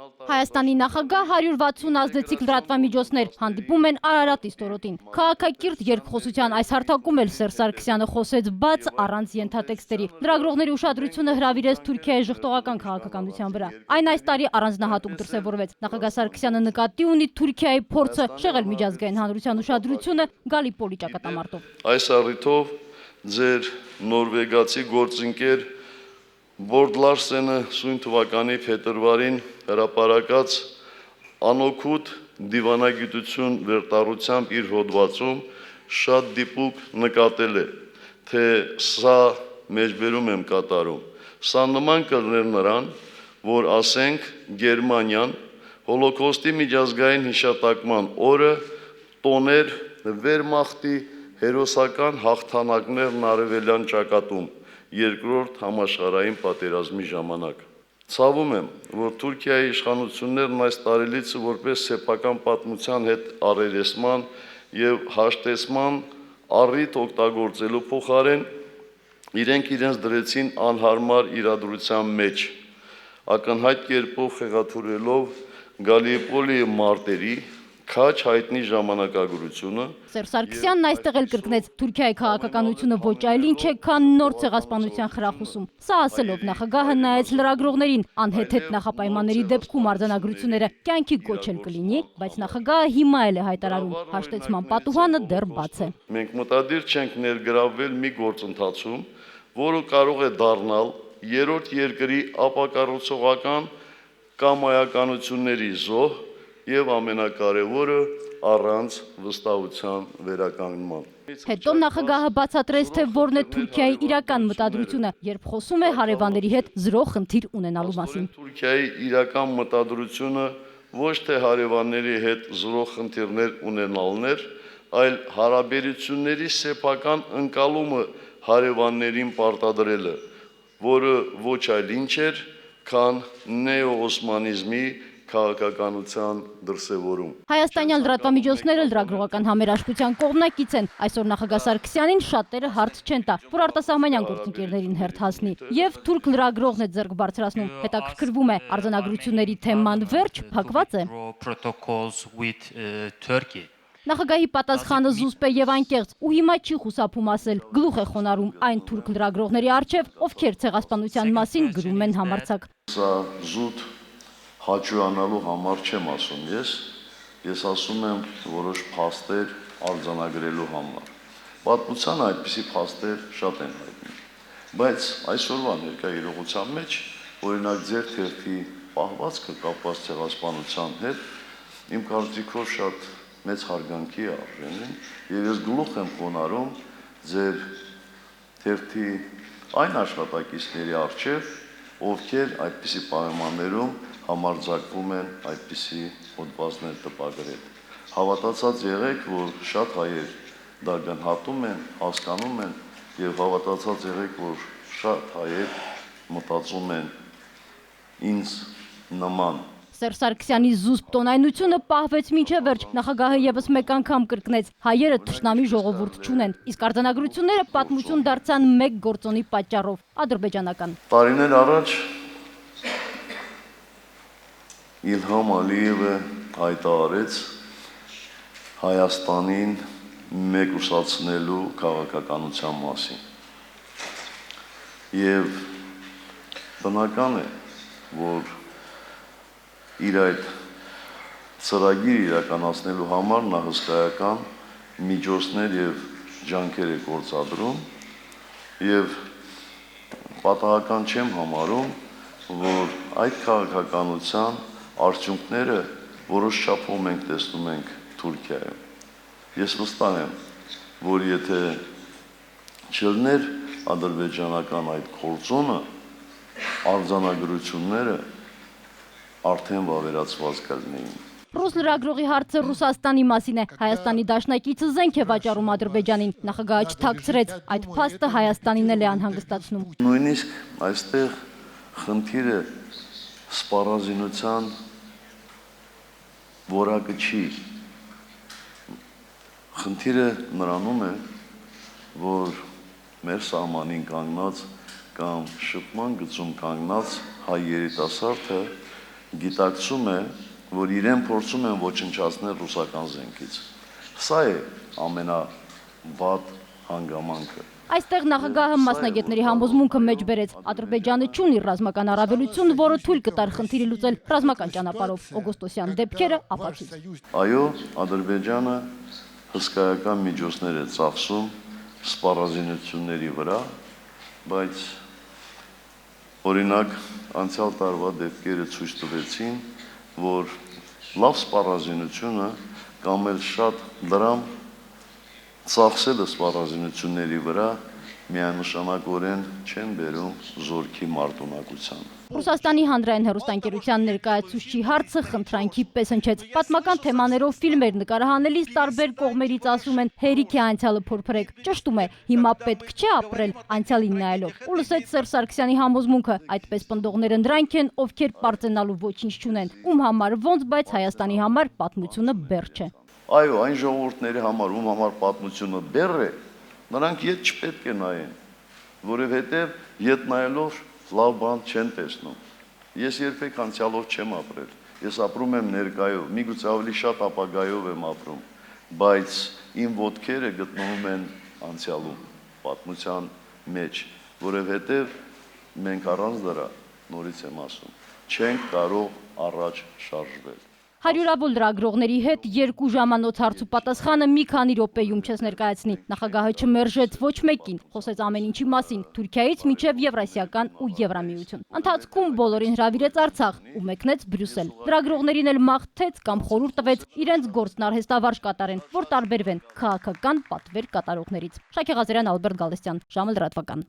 Հայաստանի նախագահ 160 ազդեցիկ լրատվամիջոցներ հանդիպում են Արարատի ստորոտին։ Քաղաքակիրթ երկխոսության այս հարթակում էլ Սերժ Սարգսյանը խոսեց բաց առանց ենթատեքստերի։ Լրագրողների ուշադրությունը հրավիրեց Թուրքիայի ժխտողական քաղաքականության վրա։ Այն այս տարի առանձնահատուկ դրսևորվեց։ Նախագահ Սարգսյանը նկատի ունի Թուրքիայի փորձը շեղել միջազգային հանրության ուշադրությունը Գալիպոլի ճակատամարտով։ Այս առիթով ձեր նորվեգացի գործընկեր Բորդ Լարսենը սույն թվականի փետրվարին հրապարակած անօգուտ դիվանագիտություն վերտառությամբ իր հոդվածում շատ դիպուկ նկատել է, թե սա մեջբերում եմ կատարում։ Սա նման կլներ նրան, որ ասենք Գերմանիան հոլոկոստի միջազգային հիշատակման օրը տոներ Վերմախտի հերոսական հաղթանակներն արևելյան ճակատում երկրորդ համաշխարհային պատերազմի ժամանակ։ Ցավում եմ, որ Թուրքիայի իշխանություններն այս տարելիցը որպես սեփական պատմության հետ առերեսման եւ հաշտեցման առիթ օգտագործելու փոխարեն իրենք իրենց դրեցին անհարմար իրադրության մեջ, ակնհայտ կերպով խեղաթյուրելով Գալիպոլի մարտերի քաջ հայտնի ժամանակագրությունը։ Սերժ Սարգսյանն այստեղ էլ կրկնեց Թուրքիայի քաղաքականությունը ոչ այլ ինչ է, քան նոր ցեղասպանության խրախուսում։ Սա ասելով նախագահը նայեց լրագրողներին, անհեթեթ նախապայմանների դեպքում արձանագրությունները կյանքի կոչել կլինի, բայց նախագահը հիմա էլ է հայտարարում, հաշտեցման պատուհանը դեռ բաց է։ Մենք մտադիր չենք ներգրավվել մի գործընթացում, որը կարող է դառնալ երրորդ երկրի ապակառուցողական կամայականությունների զոհ եւ ամենակարևորը առանց վստահության վերականգնման։ Հետո նախագահը բացատրեց, թե որն է Թուրքիայի իրական մտադրությունը, երբ խոսում է հարևանների հետ զրո խնդիր ունենալու մասին։ Թուրքիայի իրական մտադրությունը ոչ թե հարևանների հետ զրո խնդիրներ ունենալն էր, այլ հարաբերությունների սեփական ընկալումը հարևաններին պարտադրելը, որը ոչ այլ ինչ էր, քան նեոօսմանիզմի քաղաքականության դրսևորում։ Հայաստանյան լրատվամիջոցները լրագրողական համերաշխության կողմնակից են։ Այսօր նախագահ Սարգսյանին շատերը հարց չեն տա, որ արտասահմանյան գործընկերներին հերթ հասնի։ Եվ թուրք լրագրողն է ձեռք բարձրացնում, հետաքրքրվում է, արձանագրությունների թեման վերջ փակված է։ Նախագահի պատասխանը զուսպ է եւ անկեղծ, ու հիմա չի խուսափում ասել, գլուխ է խոնարհում այն թուրք լրագրողների առջև, ովքեր ցեղասպանության մասին գրում են համարձակ։ Սա զուտ հաճուանալու համար չեմ ասում ես ասում եմ որոշ փաստեր արձանագրելու համար։ Պատմության այդպիսի փաստեր շատ են հայտնի, բայց այսօրվա ներկա իրողության մեջ, օրինակ ձեր թերթի պահվածքը կապված ցեղասպանության հետ, իմ կարծիքով շատ մեծ հարգանքի է արժանի, եւ ես գլուխ եմ խոնարհում ձեր թերթի այն աշխատակիցների առջև, ովքեր այդպիսի պայմաններում համարձակվում են այդպիսի հոդվածներ տպագրել։ Հավատացած եղեք, որ շատ հայեր դա գնահատում են, հասկանում են եւ հավատացած եղեք, որ շատ հայեր մտածում են ինձ նման։ Սերժ Սարգսյանի զուսպ տոնայնությունը պահվեց մինչև վերջ, նախագահը եւս մեկ անգամ կրկնեց, հայերը թշնամի ժողովուրդ չունեն, իսկ արձանագրությունները պատմություն դարձան մեկ գործոնի պատճառով, ադրբեջանական։ Տարիներ առաջ Իլհամ Ալիևը հայտարարեց Հայաստանին մեկուսացնելու քաղաքականության մասին։ Եվ բնական է, որ իր այդ ծրագիր իրականացնելու համար նա հսկայական միջոցներ եւ ջանքեր է գործադրում եւ պատահական չեմ համարում, որ այդ քաղաքականության արդյունքները որոշ չափով մենք տեսնում ենք Թուրքիայում։ Ես վստահ եմ, որ եթե չլներ ադրբեջանական այդ գործոնը, արձանագրությունները արդեն վավերացված կլինեին։ Ռուս լրագրողի հարցը Ռուսաստանի մասին է։ Հայաստանի դաշնակիցը զենք է վաճառում Ադրբեջանին։ Նախագահը չթաքցրեց, այդ փաստը Հայաստանին էլ է անհանգստացնում։ Նույնիսկ այստեղ խնդիրը սպառազինության որակը չի։ Խնդիրը նրանում է, որ մեր սահմանին կանգնած կամ շփման գծում կանգնած հայ երիտասարդը գիտակցում է, որ իրեն փորձում են ոչնչացնել ռուսական զենքից։ Սա է ամենավատ հանգամանքը։ Այստեղ նախագահը մասնագետների համոզմունքը մեջ բերեց. Ադրբեջանը չունի ռազմական առավելություն, որը թույլ կտար խնդիրը լուծել ռազմական ճանապարհով։ Օգոստոսյան դեպքերը ապացույց։ Այո, Ադրբեջանը հսկայական միջոցներ է ծախսում սպառազինությունների վրա, բայց օրինակ անցյալ տարվա դեպքերը ցույց տվեցին, որ լավ սպառազինությունը կամ էլ շատ դրամ ծախսելը սպառազինությունների վրա միանշանակորեն չեն բերում զորքի մարտունակության։ Ռուսաստանի հանրային հեռուստաընկերության ներկայացուցչի հարցը խնդրանքի պես հնչեց։ Պատմական թեմաներով ֆիլմեր նկարահանելիս տարբեր կողմերից ասում են հերիք է անցյալը փորփրեք։ Ճշտում է, հիմա պետք չէ ապրել անցյալին նայելով։ Ու լսեց Սերժ Սարգսյանի համոզմունքը, այդպես պնդողները նրանք են, ովքեր պարծենալու ոչինչ չունեն, ում համար ոնց, բայց Հայաստանի համար պատմությունը բեռ չէ։ Այո, այն ժողովուրդների համար, ում համար պատմությունը բեռ է, նրանք ետ չպետք է նայեն, որովհետև ետ նայելով լավ բան չեն տեսնում։ Ես երբեք անցյալով չեմ ապրել, ես ապրում եմ ներկայով, միգուցե ավելի շատ ապագայով եմ ապրում, բայց իմ ոտքերը գտնվում են անցյալում, պատմության մեջ, որովհետև մենք առանց դրա, նորից եմ ասում, չենք կարող առաջ շարժվել։ Հարյուրավոր լրագրողների հետ 2 ժամանոց հարց ու պատասխանը մի քանի րոպեում չես ներկայացնի։ Նախագահը չմերժեց ոչ մեկին, խոսեց ամեն ինչի մասին, Թուրքիայից մինչև Եվրասիական ու Եվրամիություն։ Ընթացքում բոլորին հրավիրեց Արցախ ու մեկնեց Բրյուսել։ Լրագրողներին էլ մաղթեց կամ խորհուրդ տվեց իրենց գործն արհեստավարժ կատարեն, որ տարբերվեն քաղաքական պատվեր կատարողներից։ Շաքե Ղազարյան, Ալբերտ Գալստյան, ժամը լրատվական։